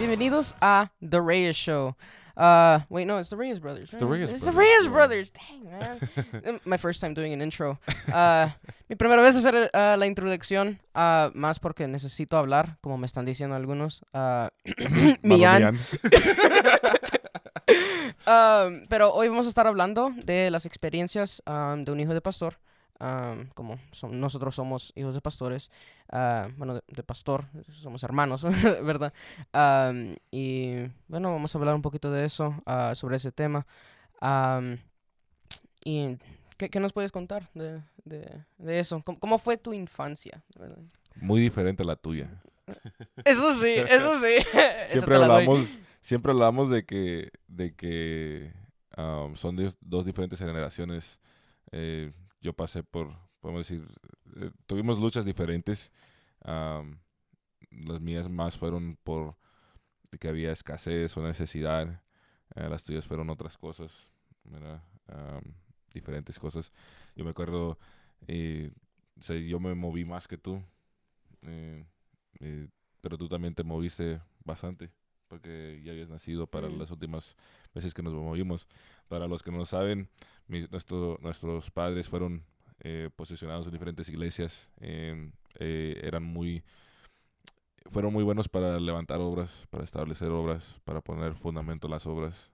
bienvenidos a The Reyes Show. Wait, no, it's The Reyes Brothers. It's the Reyes It's Brothers, The Reyes yeah. Brothers. Dang, man. My first time doing an intro. Mi primera vez hacer la introducción, más porque necesito hablar, como me están diciendo algunos. Millán. Pero hoy vamos a estar hablando de las experiencias de un hijo de pastor. Como nosotros somos hijos de pastores, bueno, de pastor, somos hermanos, ¿verdad? Y bueno, vamos a hablar un poquito de eso, sobre ese tema. Y ¿qué nos puedes contar de eso? ¿Cómo fue tu infancia? ¿Verdad? Muy diferente a la tuya. Eso sí, eso sí. Esa Siempre te la doy. hablamos de que son dos diferentes generaciones. Yo pasé podemos decir, tuvimos luchas diferentes. Las mías más fueron por que había escasez o necesidad. Las tuyas fueron otras cosas, ¿verdad? Diferentes cosas. Yo me acuerdo, yo me moví más que tú, pero tú también te moviste bastante, porque ya habías nacido para las últimas veces que nos movimos. Para los que no saben, nuestros padres fueron posicionados en diferentes iglesias. Fueron muy buenos para levantar obras, para establecer obras, para poner fundamento a las obras,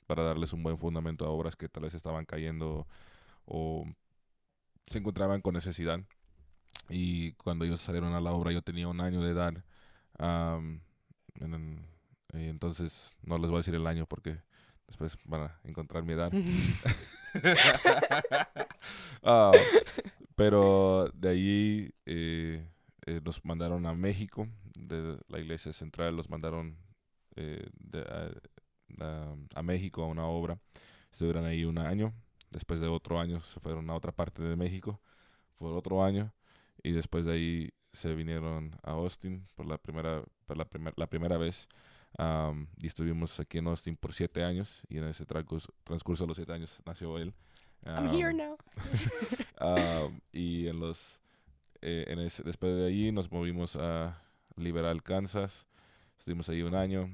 para darles un buen fundamento a obras que tal vez estaban cayendo o se encontraban con necesidad. Y cuando ellos salieron a la obra, yo tenía 1 año de edad. Y entonces no les voy a decir el año porque después van a encontrar mi edad. Pero de allí nos mandaron a México, de la iglesia central, los mandaron a México a una obra. Estuvieron ahí 1 año. Después de otro año se fueron a otra parte de México por otro año. Y después de ahí se vinieron a Austin la primera vez. Y estuvimos aquí en Austin por 7 años. Y en ese transcurso de los 7 años nació él. I'm here now. Y después de allí nos movimos a Liberal, Kansas. Estuvimos ahí 1 año.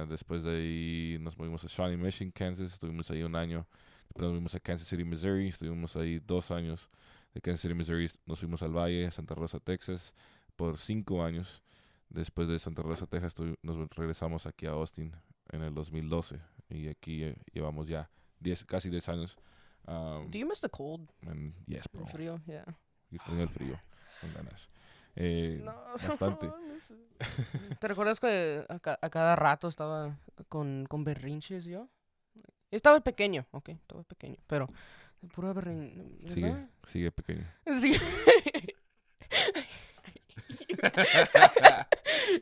Después de ahí nos movimos a Shawnee Mission, Kansas. Estuvimos ahí 1 año. Después nos movimos a Kansas City, Missouri. Estuvimos ahí 2 años. De Kansas City, Missouri nos fuimos al Valle, a Santa Rosa, Texas, por 5 años. Después de Santa Rosa, Texas, nos regresamos aquí a Austin en el 2012. Y aquí llevamos ya casi 10 años. Do you miss the cold? Yes, bro. El frío, yeah. Yo extraño el frío, con ganas. No. Bastante. ¿Te recuerdas que a cada rato estaba con berrinches yo? Estaba pequeño, estaba pequeño, pero pura berrinche. Sigue pequeño. Sí.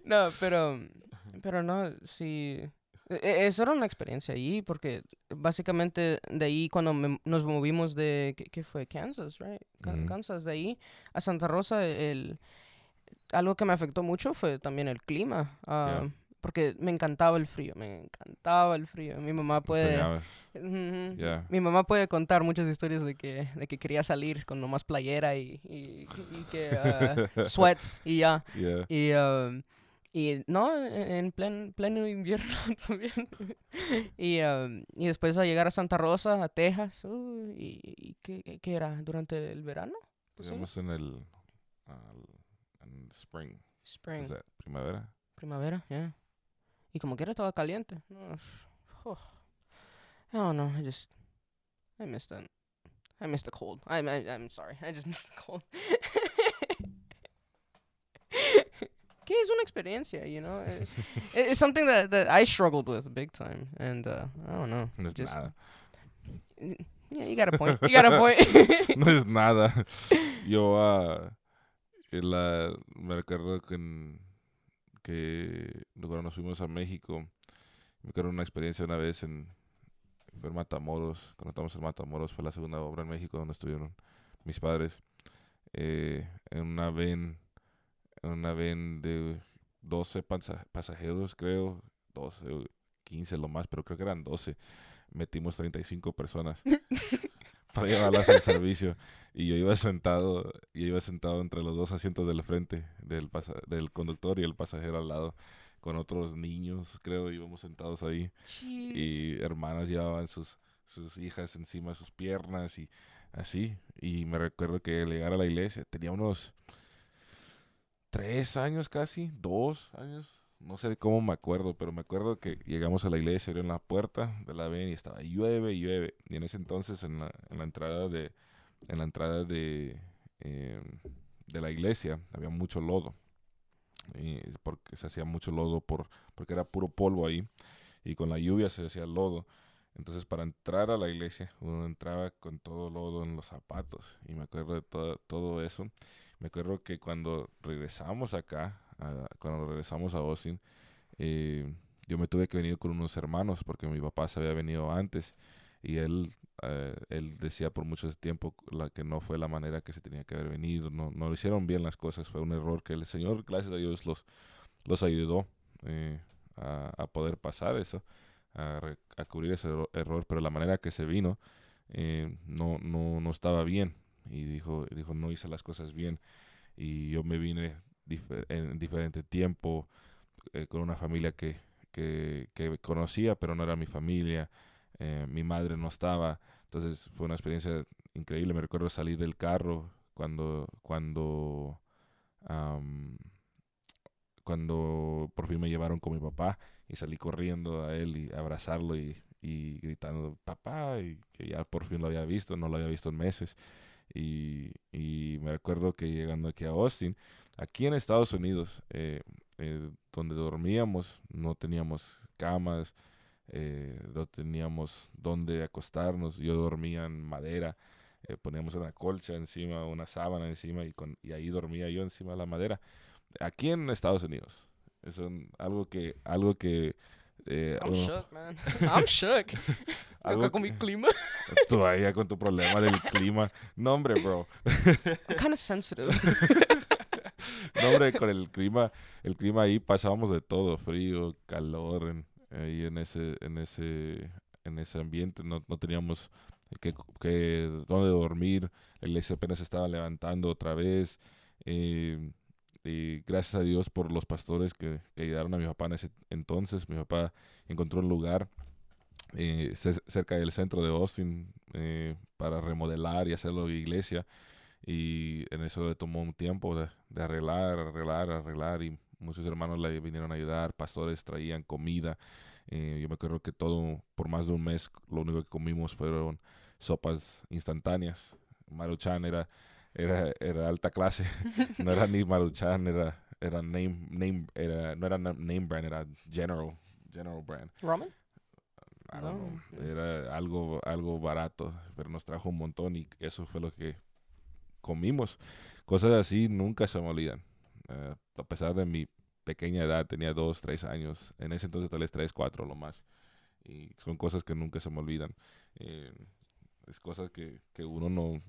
No, pero no, sí. Eso era una experiencia ahí, porque básicamente de ahí cuando nos movimos de, ¿qué fue? Kansas, right? Kansas, de ahí a Santa Rosa, algo que me afectó mucho fue también el clima. Porque me encantaba el frío. Mi mamá puede... Mi mamá puede contar muchas historias de que quería salir con nomás playera y que sweats y ya. Yeah. Y no, en pleno invierno también. Y después a llegar a Santa Rosa, a Texas. ¿Y qué era? ¿Durante el verano? Estuvimos en el spring. Spring. ¿Es primavera? Primavera, yeah. Y como quiera estaba caliente. I don't know, I missed that. I missed the cold. I'm sorry, I just missed the cold. ¿Qué es una experiencia, you know? It's something that I struggled with big time. And, I don't know. No es nada. Yeah, you got a point. No es nada. Yo me recuerdo que cuando nos fuimos a México, me acuerdo una experiencia una vez fue en Matamoros. Cuando estábamos en Matamoros, fue la segunda obra en México donde estuvieron mis padres. En una van de 12 pasajeros, creo, 12, 15 lo más, pero creo que eran 12. Metimos 35 personas para llevarlas al servicio. Y yo iba sentado entre los dos asientos del frente del conductor y el pasajero al lado, con otros niños, creo, íbamos sentados ahí. Jeez. Y hermanas llevaban sus hijas encima de sus piernas y así. Y me recuerdo que al llegar a la iglesia tenía unos 3 años casi, 2 años. No sé cómo me acuerdo, pero me acuerdo que llegamos a la iglesia, abrieron la puerta de la ven y estaba llueve, llueve. Y en ese entonces en la entrada eh, de la iglesia había mucho lodo. Y porque se hacía mucho lodo porque era puro polvo ahí. Y con la lluvia se hacía lodo. Entonces para entrar a la iglesia uno entraba con todo lodo en los zapatos. Y me acuerdo de todo eso. Me acuerdo que cuando regresamos a Austin, eh, yo me tuve que venir con unos hermanos porque mi papá se había venido antes y él decía por mucho tiempo que no fue la manera que se tenía que haber venido, no lo hicieron bien las cosas, fue un error que el Señor, gracias a Dios, los ayudó a poder pasar eso, a cubrir ese error, pero la manera que se vino no estaba bien y dijo no hice las cosas bien y yo me vine en diferente tiempo con una familia que conocía, pero no era mi familia. Mi madre no estaba. Entonces fue una experiencia increíble. Me recuerdo salir del carro am, cuando por fin me llevaron con mi papá y salí corriendo a él y abrazarlo y gritando papá y que ya por fin lo había visto, no lo había visto en meses. Y me recuerdo que llegando aquí a Austin, aquí en Estados Unidos, donde dormíamos, no teníamos camas, no teníamos dónde acostarnos. Yo dormía en madera, poníamos una colcha encima, una sábana encima y ahí dormía yo encima de la madera. Aquí en Estados Unidos. Eso es algo que I'm uno, shook, man. I'm shook. Yo acá algo con mi que clima. tú ahí con tu problema del clima. No, hombre, bro. I'm kind of sensitive. No, hombre, con el clima ahí pasábamos de todo, frío, calor, ahí en ese ambiente, no teníamos dónde dormir, la iglesia apenas se estaba levantando otra vez, eh, y gracias a Dios por los pastores que ayudaron a mi papá en ese entonces. Mi papá encontró un lugar cerca del centro de Austin para remodelar y hacerlo iglesia. Y en eso le tomó un tiempo de arreglar. Y muchos hermanos le vinieron a ayudar, pastores traían comida. Yo me acuerdo que por más de un mes, lo único que comimos fueron sopas instantáneas. Maruchan era alta clase. No era ni Maruchan, no era name brand, era General brand. Ramen? I don't No. know. Era algo barato, pero nos trajo un montón y eso fue lo que comimos. Cosas así nunca se me olvidan. A pesar de mi pequeña edad, tenía 2, 3 años. En ese entonces tal vez 3, 4 lo más. Y son cosas que nunca se me olvidan. Eh, es cosas que uno no...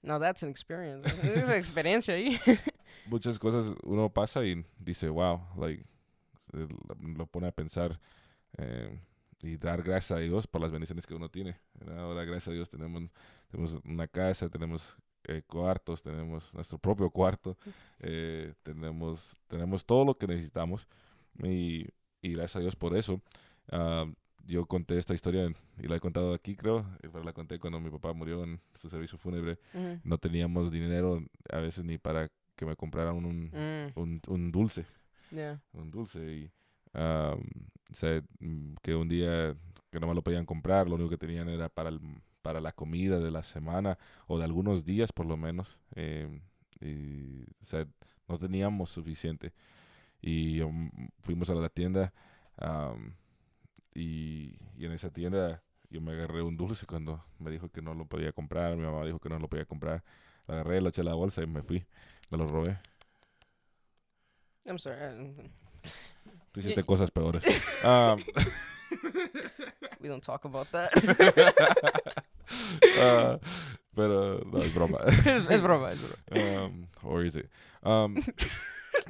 No, that's an experience. Es una experiencia ahí. Muchas cosas uno pasa y dice, wow, like, lo pone a pensar y dar gracias a Dios por las bendiciones que uno tiene. ¿Verdad? Ahora, gracias a Dios, tenemos una casa, tenemos cuartos, tenemos nuestro propio cuarto, tenemos todo lo que necesitamos y gracias a Dios por eso. Ah, yo conté esta historia y la he contado aquí, creo, pero la conté cuando mi papá murió en su servicio fúnebre. Ujú. No teníamos dinero a veces ni para que me compraran un dulce, Yeah. un dulce y que un día que no me lo podían comprar, lo único que tenían era para la comida de la semana o de algunos días por lo menos. No teníamos suficiente. Y fuimos a la tienda am, y en esa tienda yo me agarré un dulce cuando me dijo que no lo podía comprar. Mi mamá dijo que no lo podía comprar. Lo agarré, lo eché a la bolsa y me fui. Me lo robé. I'm sorry. Tú Yeah, hiciste cosas peores. Am, we don't talk about that. ah, pero no, es broma. Es broma, es broma. Or is it? Um,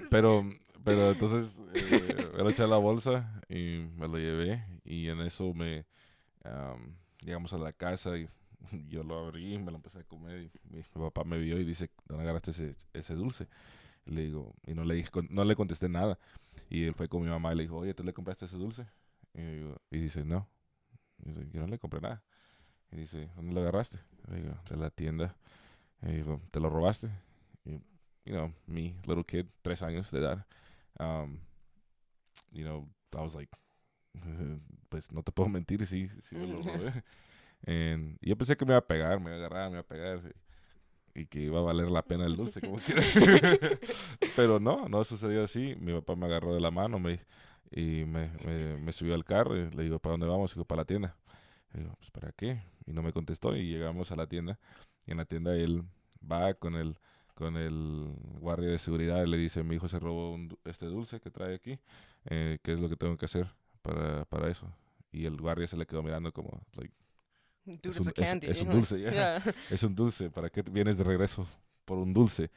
pero, pero entonces me lo eché a la bolsa y me lo llevé y en eso llegamos a la casa y yo lo abrí y me lo empecé a comer y mi papá me vio y dice, ¿dónde agarraste ese dulce? Y le digo, y no le dije, no le contesté nada. Y él fue con mi mamá y le dijo, oye, ¿tú le compraste ese dulce? Y dice, no. Y dice, yo no le compré nada. Y dice, ¿dónde lo agarraste? Le digo, de la tienda. Y digo, ¿te lo robaste? Y, me, little kid, 3 años de edad. Um, I was like, pues no te puedo mentir, sí me lo robé. Y yo pensé que me iba a pegar, me iba a agarrar, me iba a pegar. Y que iba a valer la pena el dulce, como quiera. Pero no sucedió así. Mi papá me agarró de la mano y me subió al carro y le digo, ¿para dónde vamos? Dijo, para la tienda. Le digo, pues, ¿para qué? Y no me contestó y llegamos a la tienda. Y en la tienda él va con el guardia de seguridad y le dice, mi hijo se robó este dulce que trae aquí. ¿Qué es lo que tengo que hacer para eso? Y el guardia se le quedó mirando como, like, Dude, it's a candy. es un dulce, ya. Yeah. Es un dulce. ¿Para qué vienes de regreso por un dulce?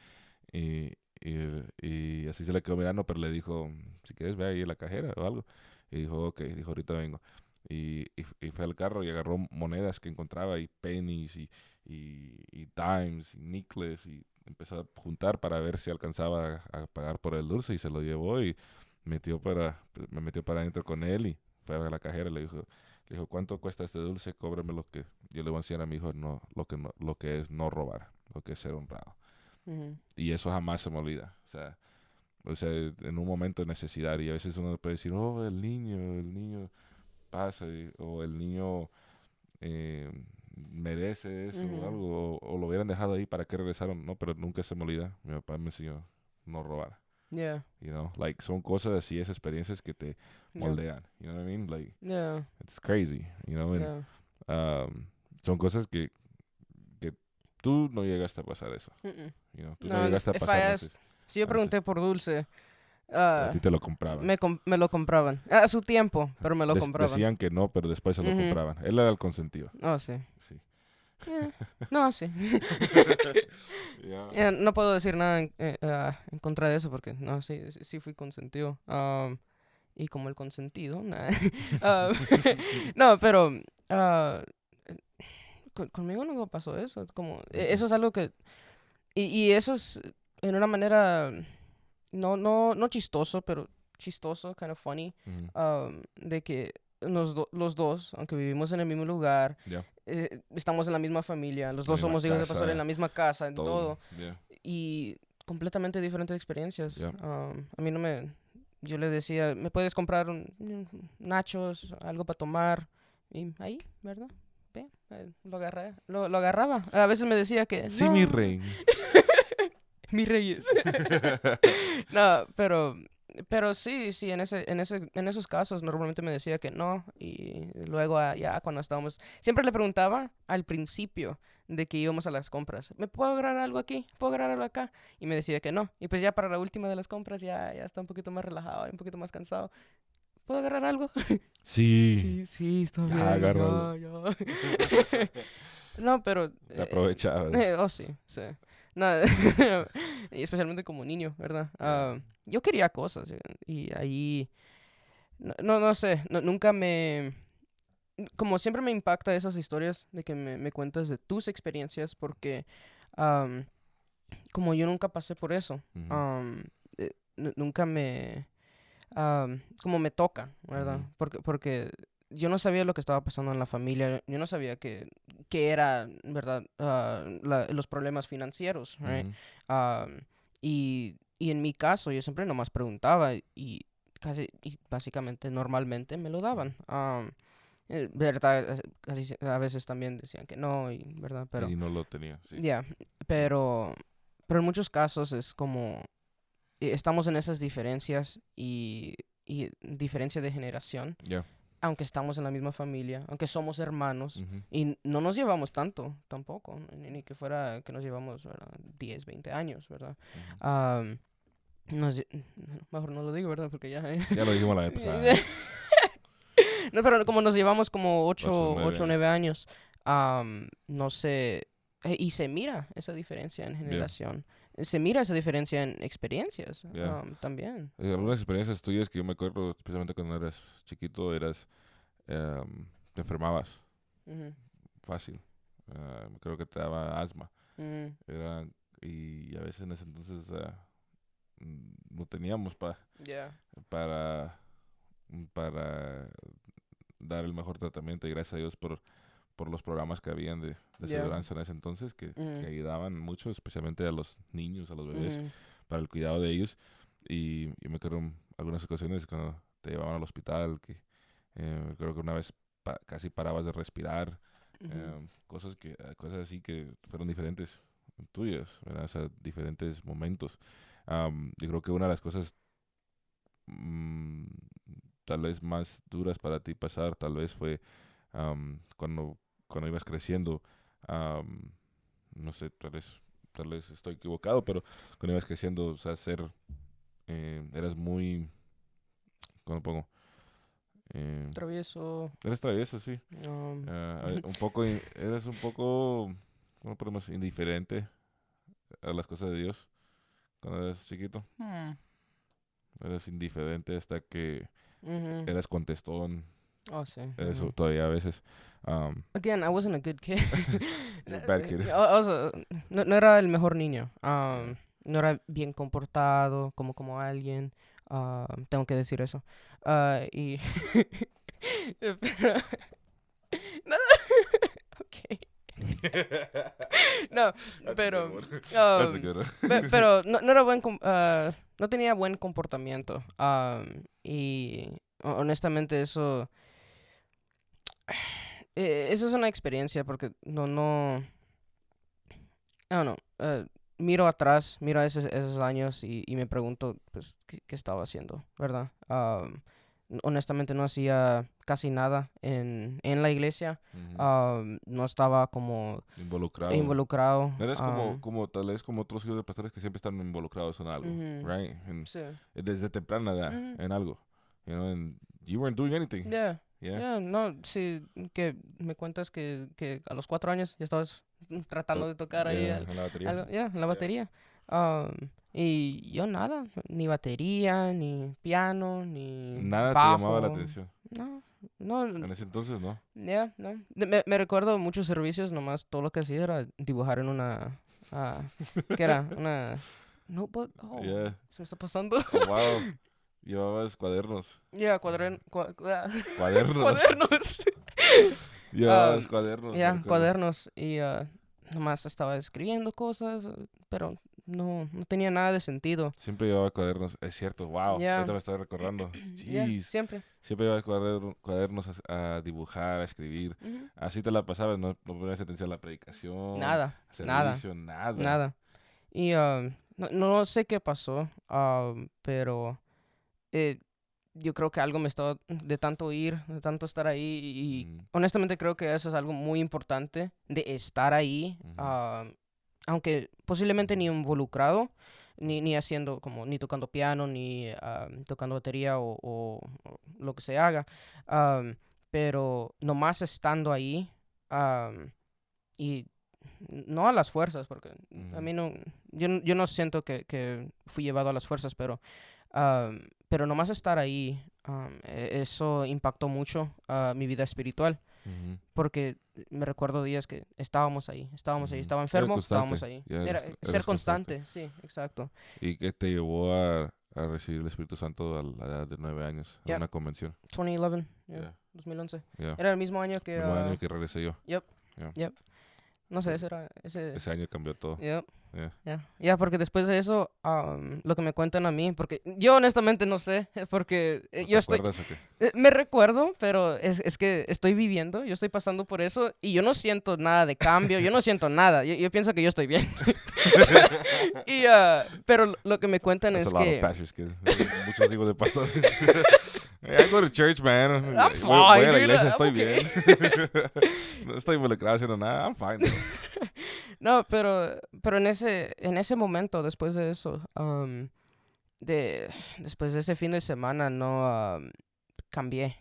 Y, y así se le quedó mirando, pero le dijo, si quieres ve ahí en la cajera o algo. Y dijo, ok, dijo, ahorita vengo. Y fue al carro y agarró monedas que encontraba y pennies y dimes y nickels y empezó a juntar para ver si alcanzaba a pagar por el dulce y se lo llevó y me metió para adentro con él y fue a la cajera y le dijo, ¿cuánto cuesta este dulce? Cóbrame lo que yo le voy a enseñar a mi hijo lo que es no robar, lo que es ser honrado. Mhm. Y eso jamás se me olvida. O sea, en un momento de necesidad y a veces uno puede decir, oh, el niño pasa o el niño eh, merece eso o Mhm. algo o lo hubieran dejado ahí para que regresaron. No, pero nunca se me olvida. Mi papá me enseñó no robar. Yeah. Like son cosas así, esas experiencias que te Yeah. moldean. You know what I mean? Like, Yeah. it's crazy, and Yeah. son cosas que tú no llegaste a pasar eso. Mm-mm. Tú no No, llegaste a if I pasar, no sé. asked, si yo Así. pregunté por dulce, A ti te lo compraban. me lo compraban. A su tiempo, pero me lo compraban. Decían que no, pero después se lo Ujú. compraban. Él era el consentido. Oh, sí. Sí. No, sí. Yeah. No puedo decir nada en contra de eso porque, no, sí fui consentido. Y como el consentido, nada. Ah, no, pero ah, conmigo no pasó eso. Eso es algo que... Y eso es en una manera no chistoso, pero chistoso, kind of funny, Ujú. de que los dos, aunque vivimos en el mismo lugar, Yeah. estamos en la misma familia, los La dos misma somos hijos de casa, pastor en la misma casa, en todo. todo, Yeah. y completamente diferentes experiencias. Yeah. A mí no me... Yo le decía, ¿me puedes comprar nachos, algo para tomar? Y ahí, ¿verdad? Ve, lo agarraba. A veces me decía que Sí, no, mi rey. mi reyes. No, pero sí, en esos casos normalmente me decía que no y luego ya cuando estábamos, siempre le preguntaba al principio de que íbamos a las compras, ¿me puedo agarrar algo aquí? ¿Puedo agarrar algo acá? Y me decía que no. Y pues ya para la última de las compras ya está un poquito más relajado, un poquito más cansado. ¿Puedo agarrar algo? Sí. Sí, está Ya, bien, agárralo. ya. No, pero... Te aprovechabas. sí. No, y especialmente como niño, ¿verdad? Yeah. Yo quería cosas y ahí... No sé, nunca me... Como siempre me impacta esas historias de que me cuentas de tus experiencias porque am, como yo nunca pasé por eso, Ujú. nunca me... como me toca, ¿verdad? Ujú. Porque yo no sabía lo que estaba pasando en la familia, yo no sabía que era, ¿verdad? Los problemas financieros, right? Ujú. Y en mi caso, yo siempre nomás preguntaba y básicamente normalmente me lo daban. ¿Verdad? Casi a veces también decían que no, ¿verdad? Pero, Y no lo tenía, sí. ya, pero, pero en muchos casos es como estamos en esas diferencias y diferencia de generación, Yeah. aunque estamos en la misma familia, aunque somos hermanos Ujú. y no nos llevamos tanto tampoco, ni que fuera que nos llevamos, ¿verdad? 10, 20 años, ¿verdad? Ujú. Am, mejor no lo digo, ¿verdad? Porque ya... Ya lo dijimos la vez pasada. No, pero como nos llevamos como 8 9 o años. 9 años, no sé, y se mira esa diferencia en Yeah. generación. Se mira esa diferencia en experiencias Yeah. también. Algunas experiencias tuyas que yo me acuerdo, especialmente cuando eras chiquito, te enfermabas Ujú. fácil. Creo que te daba asma. Mm, Era, y a veces en ese entonces no teníamos Yeah. para dar el mejor tratamiento, y gracias a Dios por los programas que habían de Yeah. seguridad en ese entonces que Mhm. ayudaban mucho, especialmente a los niños, a los bebés, Mhm. para el cuidado de ellos. Y me acuerdo en algunas ocasiones cuando te llevaban al hospital, que creo que una vez casi parabas de respirar, Mhm. cosas así que fueron diferentes tuyas, ¿verdad? O sea, diferentes momentos. Yo creo que una de las cosas mm, tal vez más duras para ti pasar, tal vez fue cuando ibas creciendo. am, no sé, tal vez estoy equivocado, pero cuando ibas creciendo, o sea, eras muy, ¿cómo lo pongo? Eh, Travieso. eres travieso, sí. Um, Eres un poco, ¿cómo podemos? Indiferente a las cosas de Dios cuando eras chiquito. hmm. Eres indiferente hasta que Mhm. eras contestón. Oh, sí. Eso Mhm. todavía a veces. Um, Again, I wasn't a good kid. you're a bad kid. No era el mejor niño. Yeah. No era bien comportado como alguien. Tengo que decir eso. Y pero, nada. Okay. No, That's a pero good one. That's a good one. pero no era no tenía buen comportamiento. Y honestamente eso es una experiencia porque I don't know, miro atrás, miro a esos años y me pregunto, pues, ¿qué estaba haciendo, verdad? Honestamente no hacía casi nada en la iglesia. Ujú. No estaba como Involucrado. involucrado. No eres como tal vez como otros hijos de pastores que siempre están involucrados en algo, Ujú. right? Sí. Desde temprana edad, Ujú. en algo. You know, and you weren't doing anything. Yeah. Yeah. Yeah, no, sí, que me cuentas que a los 4 años ya estabas tratando de tocar ahí Yeah, en la batería. algo, yeah, la Yeah. batería. Y yo nada, ni batería, ni piano, ni Nada te llamaba la bajo. atención. No, En ese entonces, ¿no? yeah, no. Me recuerdo muchos servicios, nomás todo lo que hacía era dibujar en una, ¿qué era? Una notebook. Oh, Yeah. se me está pasando. Oh, wow. Llevabas cuadernos. Yeah, Cuadernos. cuadernos. Llevabas cuadernos, me Ya, recuerdo. cuadernos y nomás estaba escribiendo cosas, pero no tenía nada de sentido. Siempre llevaba cuadernos. Es cierto, wow. Ya, Ahorita me estoy recordando. ya, Jeez. siempre. Siempre llevaba cuadernos a dibujar, a escribir. Ujú. Así te la pasabas, no ponías atención a la predicación, Nada, al nada, servicio, nada. nada. Y no sé qué pasó, pero eh, yo creo que algo me estaba de tanto ir, de tanto estar ahí y Ujú, honestamente creo que eso es algo muy importante de estar ahí, ujú, aunque posiblemente ni involucrado, ni haciendo ni tocando piano, ni tocando batería o lo que se haga, am, pero nomás estando ahí y no a las fuerzas, porque a ujú. mí no, yo no siento que fui llevado a las fuerzas, pero nomás estar ahí, eso impactó mucho mi vida espiritual, Ujú, porque me recuerdo días que estábamos ahí, ujú. estaba Era enfermo, estábamos constante, ahí. ya Era ser eres constante. constante, sí, exacto. ¿Y qué te llevó a recibir el Espíritu Santo a la edad de 9 años, a Yep, una convención? 2011, yeah, Yeah, 2011. yeah. Era el mismo año El mismo año que regresé yo. yep, Yeah. yep, no sé, ese, Ese año cambió todo. yep. Yeah. Ya, porque después de eso, lo que me cuentan a mí, porque yo honestamente no sé, porque ¿No te yo estoy, acuerdas o qué? me recuerdo, pero es que estoy viviendo, yo estoy pasando por eso y yo no siento nada de cambio, yo no siento nada, yo pienso que yo estoy bien. Y, pero lo que me cuentan That's a es lot of que, pastors, kids. Muchos hijos de pastores. Hey, I go to church, man. I'm Voy a fine, la dude, iglesia, I'm estoy okay. bien. No estoy involucrado haciendo nada. I'm fine, bro. No, pero en ese momento, después de eso, después de ese fin de semana, no cambié.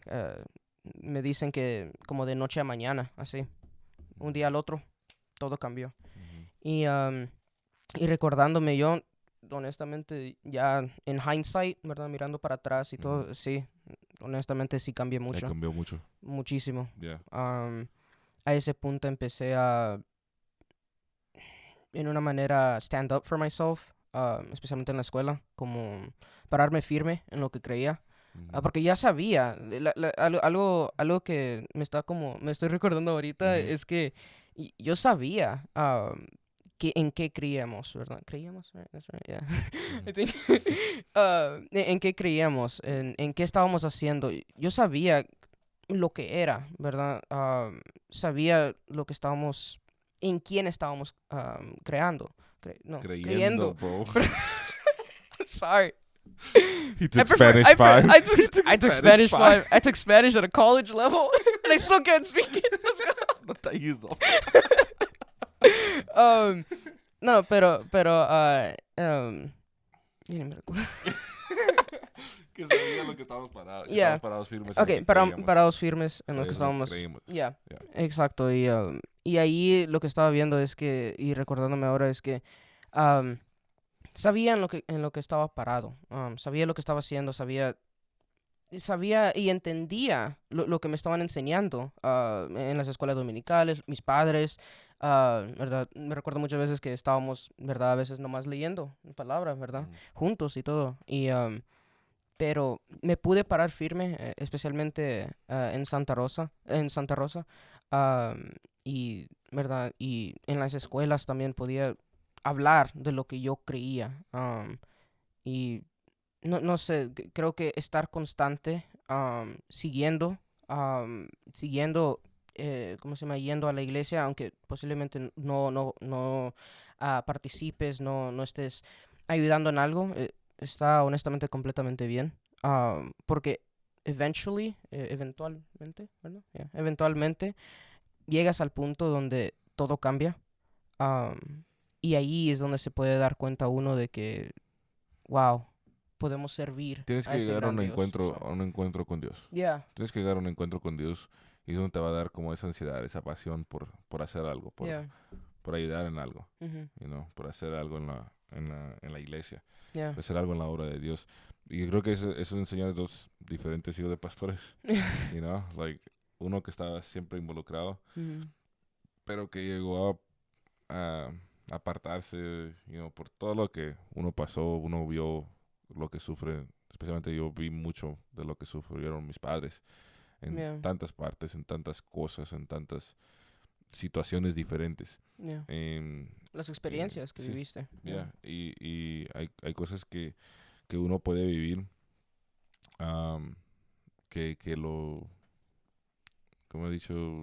Me dicen que como de noche a mañana, así, un día al otro, todo cambió. Ujú. Y recordándome yo, honestamente, ya en hindsight, ¿verdad? Mirando para atrás y Ujú. todo, sí, honestamente sí cambié Ahí mucho, cambió mucho. muchísimo. Yeah. A ese punto empecé en una manera, stand up for myself. especialmente en la escuela, como pararme firme en lo que creía. Ujú, Porque ya sabía, algo que me estoy recordando ahorita ujú. es que yo sabía en qué creíamos, ¿verdad? ¿Creíamos? Right, that's right, yeah. Ujú. I think, en qué creíamos, en qué estábamos haciendo. Yo sabía lo que era, ¿verdad? Sabía lo que estábamos, en quién estábamos creando, no, Creyendo, creyendo. bro. Sorry. He took Spanish 5. He took I took Spanish Spanish 5. 5. I took Spanish at a college level, and I still can't speak it. No te ayudo. um, no, ya ni me recuerdo. Que sabía lo que estábamos parados. Que Yeah. estábamos parados firmes en lo Okay, que creíamos. parados firmes en lo que Sabías lo que estábamos. creímos. Yeah, Yeah. exacto. Y ahí lo que estaba viendo es que, y recordándome ahora, es que um, sabía en lo que estaba parado. Sabía lo que estaba haciendo, sabía y entendía lo que me estaban enseñando en las escuelas dominicales, mis padres, ¿verdad? Me recuerdo muchas veces que estábamos, ¿verdad? A veces nomás leyendo palabras, ¿verdad? Ujú. Juntos y todo. Pero me pude parar firme, especialmente en Santa Rosa, y, ¿verdad? Y en las escuelas también podía hablar de lo que yo creía. Y no sé, creo que estar constante, siguiendo, ¿cómo se llama? Yendo a la iglesia, aunque posiblemente no participes, no estés ayudando en algo, está honestamente completamente bien. Porque eventualmente, ¿verdad? Yeah, eventualmente llegas al punto donde todo cambia. Y ahí es donde se puede dar cuenta uno de que wow, podemos servir Tienes a que ese llegar a gran Dios. a un encuentro con Dios. Yeah, Tienes que llegar a un encuentro con Dios y es donde te va a dar como esa ansiedad, esa pasión por hacer algo, yeah, por ayudar en algo, mhm, por hacer algo en la iglesia, yeah, por hacer algo en la obra de Dios. Y yo creo que eso enseña de dos diferentes hijos de pastores, like uno que estaba siempre involucrado, mhm, pero que llegó a apartarse, por todo lo que uno pasó, uno vio lo que sufre, especialmente yo vi mucho de lo que sufrieron mis padres en yeah, tantas partes, en tantas cosas, en tantas situaciones diferentes. yeah. Em, Las experiencias que sí, viviste. Yeah, ya, y hay cosas que uno puede vivir am, que como he dicho,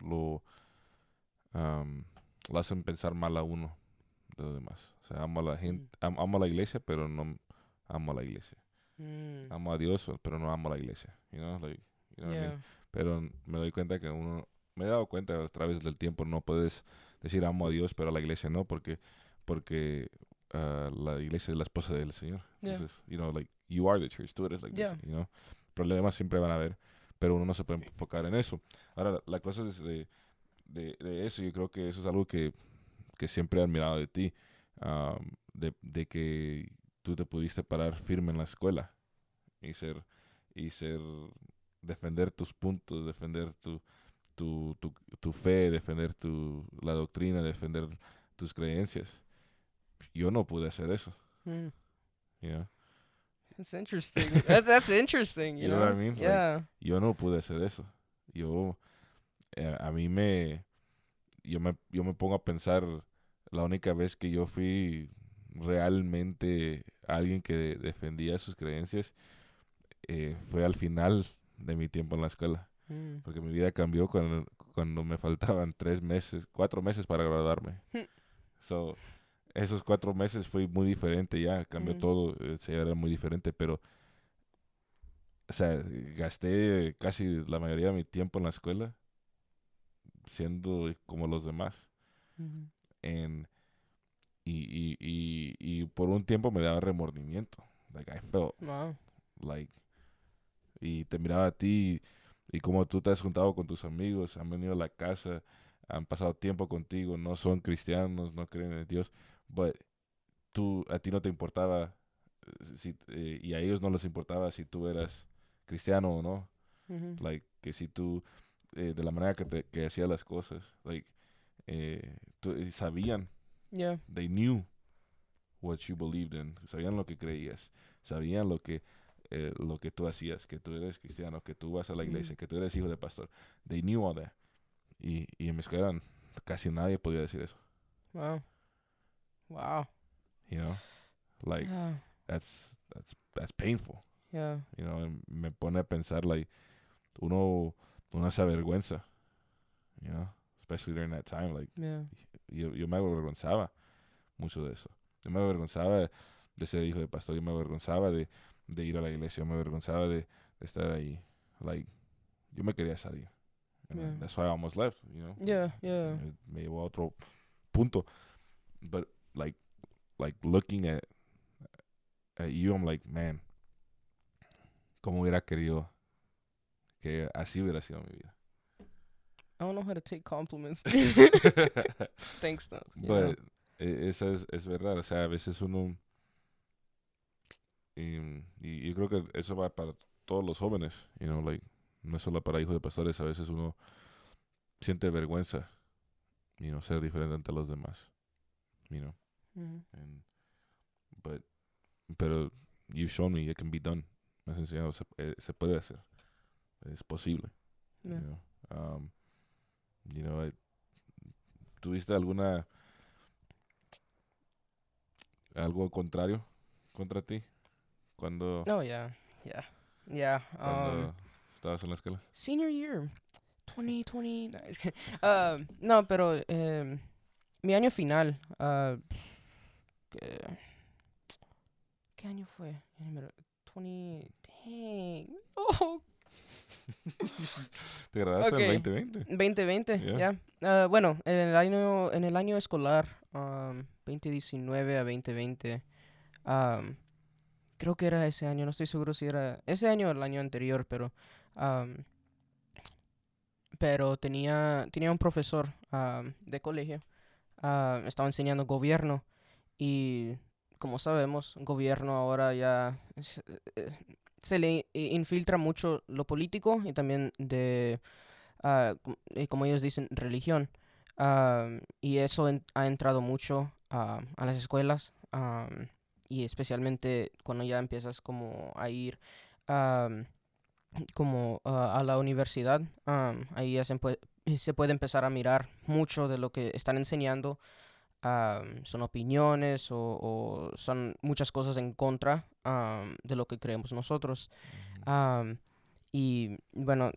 am, lo hacen pensar mal a uno de los demás. O sea, amo a la gente, mm, amo a la iglesia, pero no amo a la iglesia. mm, Amo a Dios, pero no amo a la iglesia. You know what I mean? yeah, Pero me doy cuenta que me he dado cuenta a través del tiempo, no puedes decir amo a Dios, pero a la iglesia no, porque la iglesia es la esposa del Señor. yeah, Entonces, like, you are the church, tú eres la yeah, iglesia. Problemas siempre van a haber, pero uno no se puede enfocar en eso. Ahora, la cosa es de eso, yo creo que eso es algo que siempre he admirado de ti, de que tú te pudiste parar firme en la escuela y ser, defender tus puntos, defender tu fe, defender la doctrina, defender tus creencias. Yo no pude hacer eso, mm. you know? That's interesting. That's interesting, You know what I mean? Like, Yeah. yo no pude hacer eso. Yo, a mí yo me pongo a pensar la única vez que yo fui realmente alguien que defendía sus creencias fue al final de mi tiempo en la escuela. Mm. Porque mi vida cambió cuando me faltaban 4 meses para graduarme. So, esos 4 meses fue muy diferente ya, cambió Mhm. todo, era muy diferente, pero, o sea, gasté casi la mayoría de mi tiempo en la escuela siendo como los demás. Mhm. En, y por un tiempo me daba remordimiento. Like, I felt Wow. like, y te miraba a ti y como tú te has juntado con tus amigos, han venido a la casa, han pasado tiempo contigo, no son cristianos, no creen en Dios, but a ti no te importaba y a ellos no les importaba si tú eras cristiano o no, Mhm. like que si tú de la manera que hacías las cosas, like sabían, Yeah. they knew, what you believed in, sabían lo que creías, sabían lo que tú hacías, que tú eres cristiano, que tú vas a la iglesia, que tú eres hijo de pastor. They knew all that. Y en mi escuela casi nadie podía decir eso. Wow. Wow. You know, like Yeah. that's painful. Yeah. You know, y me pone a pensar, like, uno se avergüenza, you know, especially during that time. Like, Yeah. yo me avergonzaba mucho de eso. Yo me avergonzaba de ser hijo de pastor. Yo me avergonzaba de ir a la iglesia. Yo me avergonzaba de estar ahí. Like, yo me quería salir. And Yeah. that's why I almost left, you know. Yeah. Yeah. Me llevó a otro punto. But, like looking at you, I'm like, man, cómo hubiera querido que así hubiera sido mi vida. I don't know how to take compliments. Thanks, though. But eso es verdad. O sea, a veces uno... Y yo creo que eso va para todos los jóvenes, you know, like, no es solo para hijos de pastores. A veces uno siente vergüenza, you know, ser diferente ante los demás, you know. And, pero you've shown me it can be done. Me has enseñado, se puede hacer. Es posible. Yeah. You know, ¿tuviste algo contrario contra ti cuando Oh, yeah. Yeah. Yeah. cuando estabas en la escuela? Senior year. 2020. No, pero mi año final. ¿Qué año fue? 20. Dang. Oh, ¿Te graduaste en el ok. 2020? 2020, Yeah. ya. Bueno, en el año escolar, 2019 a 2020, creo que era ese año, no estoy seguro si era ese año o el año anterior, pero tenía un profesor de colegio, estaba enseñando gobierno y como sabemos, gobierno ahora ya se le infiltra mucho lo político y también como ellos dicen, religión. Y eso ha entrado mucho a las escuelas, y especialmente cuando ya empiezas como a ir am, como a la universidad, ahí ya se puede empezar a mirar mucho de lo que están enseñando. Son opiniones o son muchas cosas en contra de lo que creemos nosotros. Am, y bueno,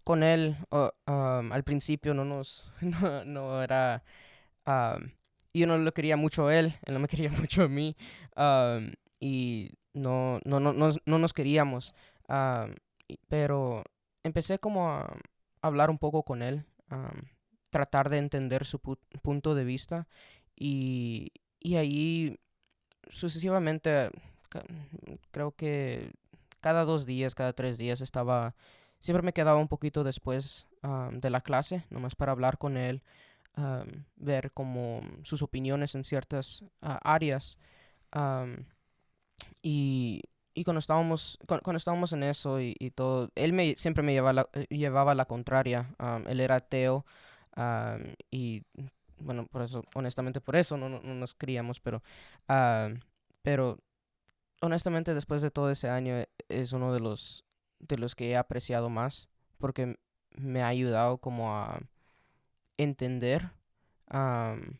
con él al principio no era, yo no lo quería mucho a él no me quería mucho a mí, y no nos queríamos, pero empecé como a hablar un poco con él, tratar de entender su punto de vista y ahí sucesivamente, ca- creo que cada 2 días, cada 3 días siempre me quedaba un poquito después de la clase, nomás para hablar con él, ver como sus opiniones en ciertas áreas. am, y, y cuando estábamos en eso y todo, él siempre me llevaba la contraria. Él era ateo, y bueno, por eso, honestamente por eso no nos criamos, pero honestamente, después de todo ese año, es uno de los que he apreciado más, porque me ha ayudado como a entender am,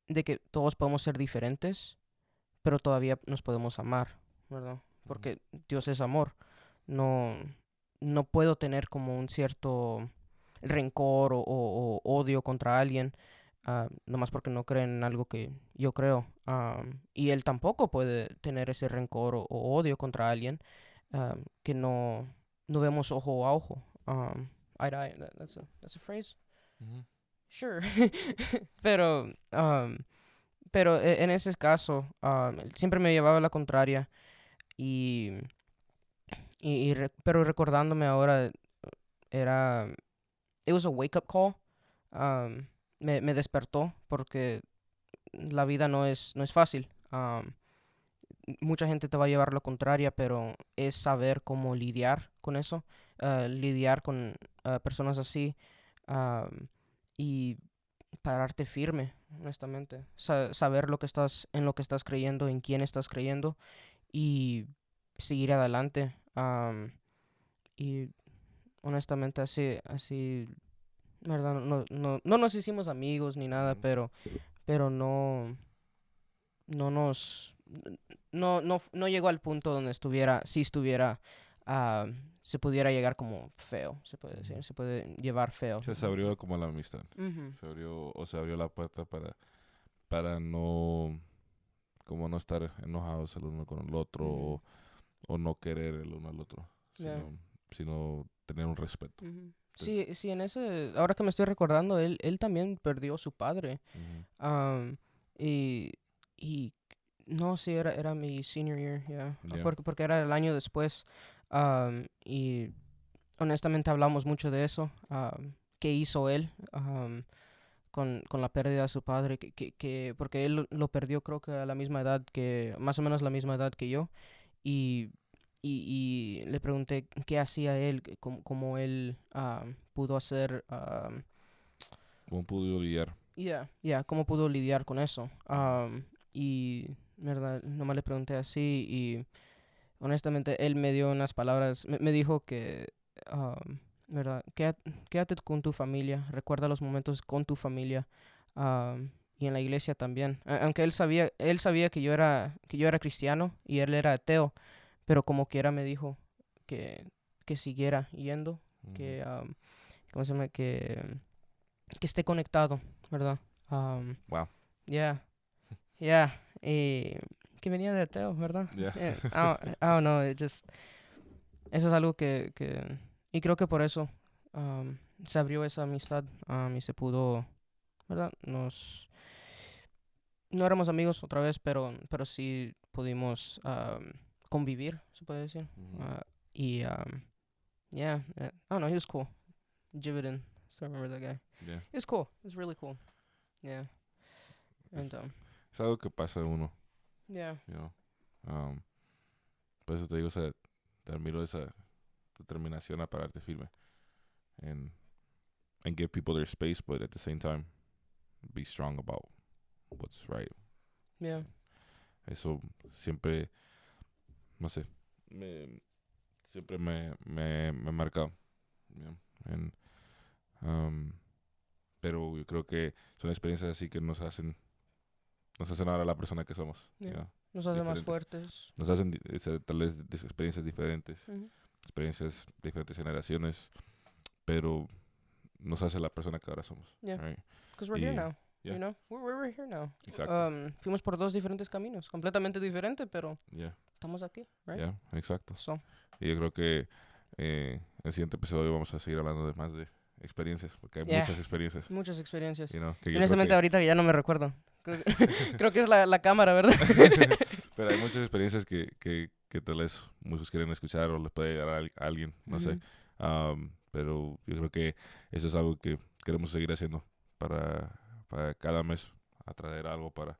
de que todos podemos ser diferentes, pero todavía nos podemos amar, ¿verdad? Ujú. Porque Dios es amor. No, no puedo tener como un cierto rencor o odio contra alguien, nomás porque no creen en algo que yo creo. Y él tampoco puede tener ese rencor o odio contra alguien, que no vemos ojo a ojo. Eye to eye. That's a phrase. Ujú. Sure. pero, en ese caso, él siempre me llevaba a la contraria y, pero recordándome ahora, era, it was a wake up call. Me despertó porque la vida no es fácil. Mucha gente te va a llevar la contraria, pero es saber cómo lidiar con eso, lidiar con personas así, y pararte firme, honestamente. Saber en lo que estás creyendo, en quién estás creyendo y seguir adelante. Y honestamente así, ¿verdad? No nos hicimos amigos ni nada, pero no nos, no llegó al punto donde si estuviera, se pudiera llegar como feo, se puede decir, se puede llevar feo. Se abrió como la amistad. Ujú. Se abrió la puerta para no, como no estar enojados el uno con el otro Ujú. o no querer el uno al otro, Yeah. sino tener un respeto. Ujú. Sí, ahora que me estoy recordando, él también perdió a su padre. Ujú. Um, y, y no, sí, era mi senior year, yeah. Yeah. Porque era el año después. Y honestamente hablamos mucho de eso, qué hizo él con la pérdida de su padre, porque él lo perdió creo que a la misma edad más o menos la misma edad que yo. Y, y le pregunté qué hacía él, cómo él pudo hacer, ¿Cómo pudo lidiar? cómo pudo lidiar con eso. Y, ¿verdad? Nomás le pregunté así y honestamente él me dio unas palabras, me dijo que, ¿verdad? Quédate con tu familia, recuerda los momentos con tu familia y en la iglesia también. Aunque él sabía que yo era cristiano y él era ateo, pero como quiera me dijo que siguiera yendo, Ujú. que, ¿cómo se llama? Que esté conectado, ¿verdad? Wow. Yeah. Y que venía de ateo, ¿verdad? Yeah. I don't know, eso es algo y creo que por eso se abrió esa amistad y se pudo, ¿verdad? No éramos amigos otra vez, pero sí pudimos convivir, se puede decir. Ujú. Y, I don't know, he was cool. Jividan, still remember that guy. Yeah. He was cool, he was really cool. Yeah. Es- And, Es algo que pasa en uno, yeah. you know. Por eso te digo, te admiro esa determinación a pararte firme and give people their space, but at the same time, be strong about what's right. Yeah. Eso siempre, no sé, siempre me ha marcado. You know, pero yo creo que son experiencias así que nos hacen ahora la persona que somos. You Yeah. know. Nos hace más Diferentes. fuertes. Nos hacen tal vez experiencias diferentes, Mhm. experiencias de diferentes generaciones, pero nos hace la persona que ahora somos. Yeah. Right? Because we're here Yeah. now. Yeah. You know? We're here now. Exacto. Fuimos por dos diferentes caminos, completamente diferentes, pero Yeah. estamos aquí, right? Yeah, exacto. So, Y yo creo que en el siguiente episodio vamos a seguir hablando de más de experiencias, porque hay Yeah. muchas experiencias. muchas experiencias. You know, que yo creo Honestamente, que- ahorita que ya no me recuerdo. Creo que es la cámara, ¿verdad? pero hay muchas experiencias que tal vez muchos quieren escuchar o les puede llegar a alguien, no sé. Pero yo creo que eso es algo que queremos seguir haciendo para cada mes, a traer algo para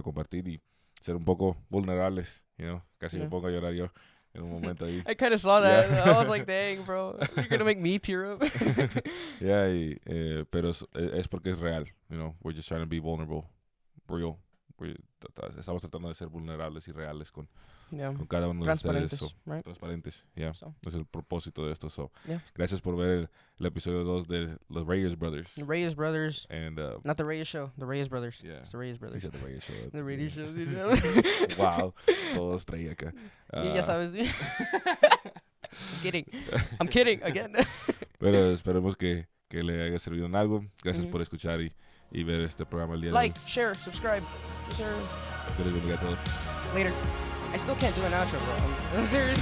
compartir y ser un poco vulnerables, you know. Casi me Yeah. pongo a llorar yo en un momento ahí. I kind of saw that. Yeah. I was like, dang, bro. You're going to make me tear up. Yeah, pero es porque es real, you know. We're just trying to be vulnerable, real. Estamos tratando de ser vulnerables y reales con Yeah. cada uno de ustedes. Transparentes, So, right? transparentes, yeah. So, Es el propósito de esto. So, Yeah. gracias por ver el episodio 2 de los Reyes Brothers. the Reyes Brothers. And, Not the Reyes Show. The Reyes Brothers. yeah. It's the Reyes He Brothers. said the Reyes Show. The Reyes Show. Wow, todos traía acá. Ya sabes. I'm kidding. Again. Pero esperemos que le haya servido en algo. Gracias Ujú. por escuchar y ver este programa el día Like, share, subscribe. Sir. de hoy. Que les bendiga a todos. Later. I still can't do an outro, bro. I'm serious.